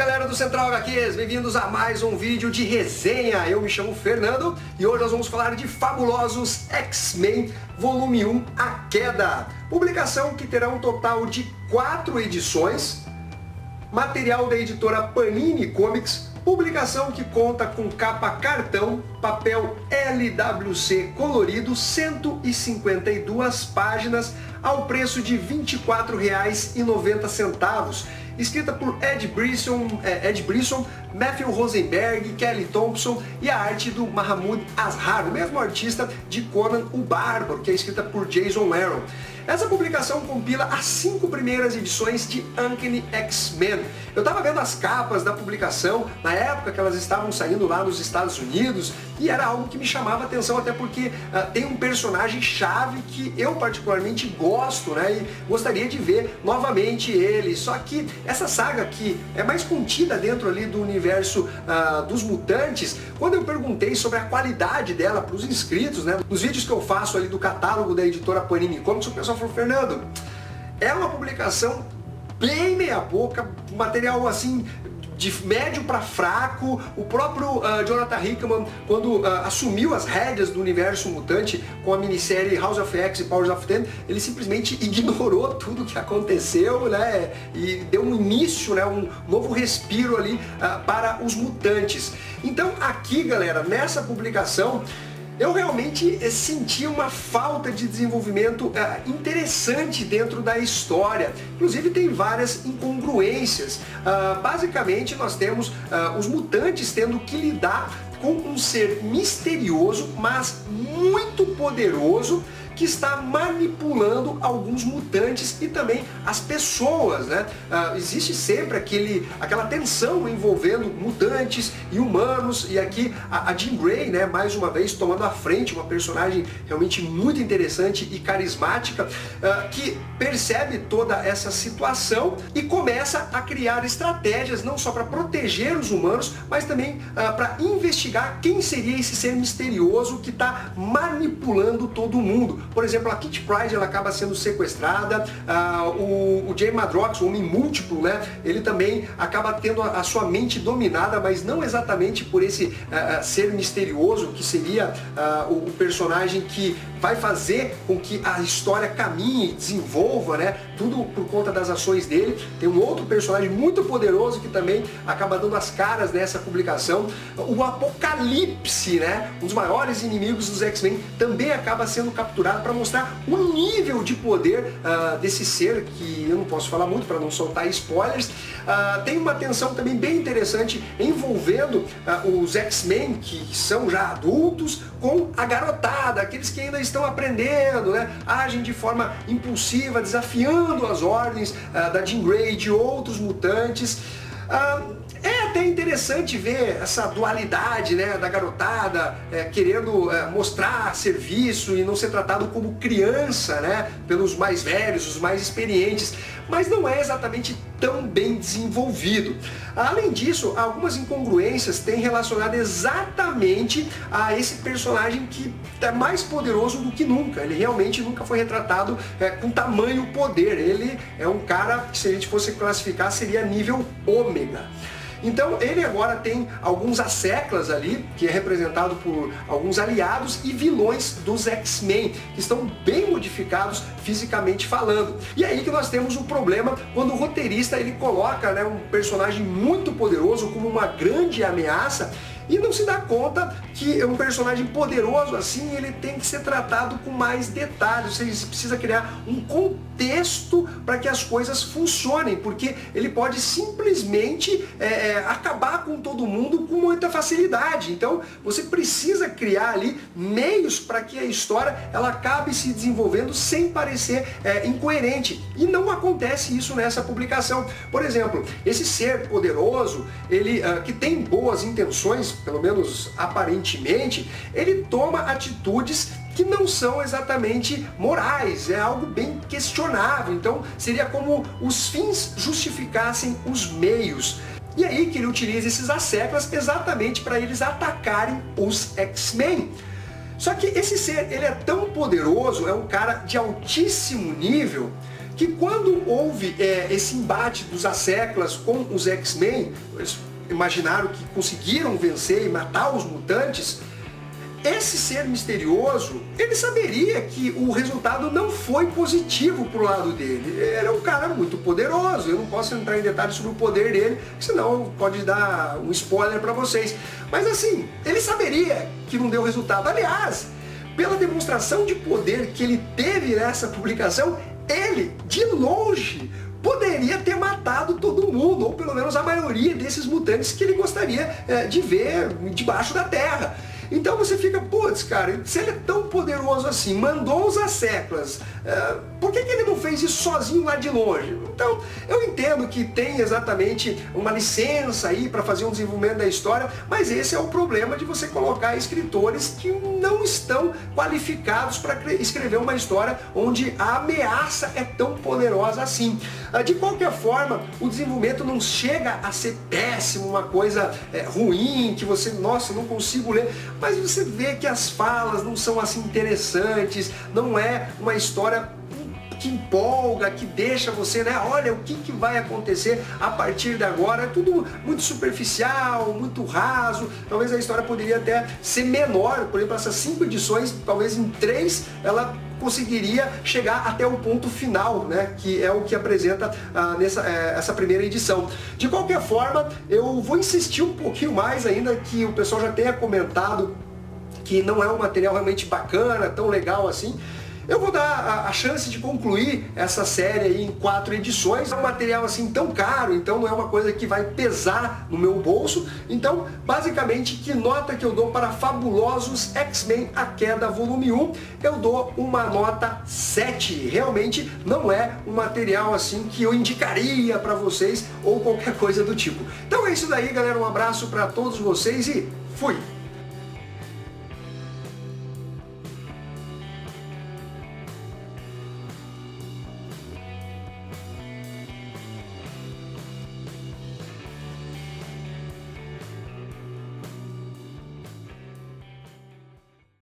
Galera do Central HQs, bem-vindos a mais um vídeo de resenha. Eu me chamo Fernando e hoje nós vamos falar de Fabulosos X-Men Volume 1, A Queda. Publicação que terá um total de 4 edições, material da editora Panini Comics, publicação que conta com capa cartão, papel LWC colorido, 152 páginas, ao preço de R$ 24,90, escrita por Ed Brisson, Matthew Rosenberg, Kelly Thompson e a arte do Mahmoud Asrar, o mesmo artista de Conan o Bárbaro, que é escrita por Jason Aaron. Essa publicação compila as 5 primeiras edições de Uncanny X-Men. Eu estava vendo as capas da publicação na época que elas estavam saindo lá nos Estados Unidos e era algo que me chamava a atenção, até porque tem um personagem chave que eu particularmente gosto, né, e gostaria de ver novamente ele. Só que essa saga que é mais contida dentro ali do universo dos mutantes, quando eu perguntei sobre a qualidade dela para os inscritos, né, nos vídeos que eu faço ali do catálogo da editora Panini Comics, o pessoal falou: Fernando, é uma publicação bem meia boca, material assim de médio para fraco. O próprio Jonathan Hickman, quando assumiu as rédeas do universo mutante com a minissérie House of X e Powers of Ten, ele simplesmente ignorou tudo o que aconteceu, né, e deu um início, né, um novo respiro ali para os mutantes. Então aqui, galera, nessa publicação, eu realmente senti uma falta de desenvolvimento interessante dentro da história. Inclusive tem várias incongruências. Basicamente nós temos os mutantes tendo que lidar com um ser misterioso, mas muito poderoso, que está manipulando alguns mutantes e também as pessoas, né? Existe sempre aquela tensão envolvendo mutantes e humanos, e aqui a Jean Grey, né, mais uma vez tomando a frente, uma personagem realmente muito interessante e carismática, que percebe toda essa situação e começa a criar estratégias não só para proteger os humanos, mas também para investigar quem seria esse ser misterioso que está manipulando todo mundo. Por exemplo, a Kitty Pryde, ela acaba sendo sequestrada, o Jay Madrox, o Homem Múltiplo, né, ele também acaba tendo a sua mente dominada, mas não exatamente por esse ser misterioso, que seria o personagem que vai fazer com que a história caminhe, desenvolva, né, tudo por conta das ações dele. Tem um outro personagem muito poderoso que também acaba dando as caras nessa publicação. O Apocalipse, né, um dos maiores inimigos dos X-Men, também acaba sendo capturado para mostrar o nível de poder desse ser, que eu não posso falar muito para não soltar spoilers. Tem uma tensão também bem interessante envolvendo os X-Men que são já adultos com a garotada, aqueles que ainda estão aprendendo, né, agem de forma impulsiva, desafiando as ordens da Jean Grey e de outros mutantes. É até interessante ver essa dualidade, né, da garotada querendo mostrar serviço e não ser tratado como criança, né, pelos mais velhos, os mais experientes, mas não é exatamente tão bem desenvolvido. Além disso, algumas incongruências têm relacionado exatamente a esse personagem que é mais poderoso do que nunca. Ele realmente nunca foi retratado com tamanho poder. Ele é um cara que, se a gente fosse classificar, seria nível ômega. Então ele agora tem alguns asseclas ali, que é representado por alguns aliados e vilões dos X-Men, que estão bem modificados fisicamente falando. E aí que nós temos um problema quando o roteirista ele coloca, né, um personagem muito poderoso como uma grande ameaça, e não se dá conta que um personagem poderoso assim, ele tem que ser tratado com mais detalhes. Você precisa criar um contexto para que as coisas funcionem, porque ele pode simplesmente acabar com todo mundo com muita facilidade. Então você precisa criar ali meios para que a história ela acabe se desenvolvendo sem parecer incoerente. E não acontece isso nessa publicação. Por exemplo, esse ser poderoso, ele que tem boas intenções, pelo menos aparentemente, ele toma atitudes que não são exatamente morais, é algo bem questionável. Então seria como os fins justificassem os meios. E aí que ele utiliza esses asseclas exatamente para eles atacarem os X-Men. Só que esse ser, ele é tão poderoso, é um cara de altíssimo nível, que quando houve esse embate dos Asseclas com os X-Men, eles imaginaram que conseguiram vencer e matar os mutantes, esse ser misterioso, ele saberia que o resultado não foi positivo pro lado dele. Ele é um cara muito poderoso, eu não posso entrar em detalhes sobre o poder dele, senão pode dar um spoiler para vocês. Mas assim, ele saberia que não deu resultado. Aliás, pela demonstração de poder que ele teve nessa publicação, ele, de longe, poderia ter matado todo mundo, ou pelo menos a maioria desses mutantes que ele gostaria de ver debaixo da terra. Então você fica, putz, cara, se ele é tão poderoso assim, mandou os Asseclas, por que ele não fez isso sozinho lá de longe? Então, eu entendo que tem exatamente uma licença aí para fazer um desenvolvimento da história, mas esse é o problema de você colocar escritores que não estão qualificados para escrever uma história onde a ameaça é tão poderosa assim. De qualquer forma, o desenvolvimento não chega a ser péssimo, uma coisa ruim, que você, nossa, não consigo ler, mas você vê que as falas não são assim interessantes, não é uma história que empolga, que deixa você, né, olha o que vai acontecer a partir de agora. É tudo muito superficial, muito raso. Talvez a história poderia até ser menor, por exemplo, essas 5 edições, talvez em 3 ela conseguiria chegar até o ponto final, né, que é o que apresenta essa primeira edição. De qualquer forma, eu vou insistir um pouquinho mais ainda, que o pessoal já tenha comentado que não é um material realmente bacana, tão legal assim. Eu vou dar a chance de concluir essa série aí em 4 edições. É um material assim tão caro, então não é uma coisa que vai pesar no meu bolso. Então, basicamente, que nota que eu dou para Fabulosos X-Men A Queda Volume 1? Eu dou uma nota 7. Realmente não é um material assim que eu indicaria para vocês ou qualquer coisa do tipo. Então é isso daí, galera. Um abraço para todos vocês e fui!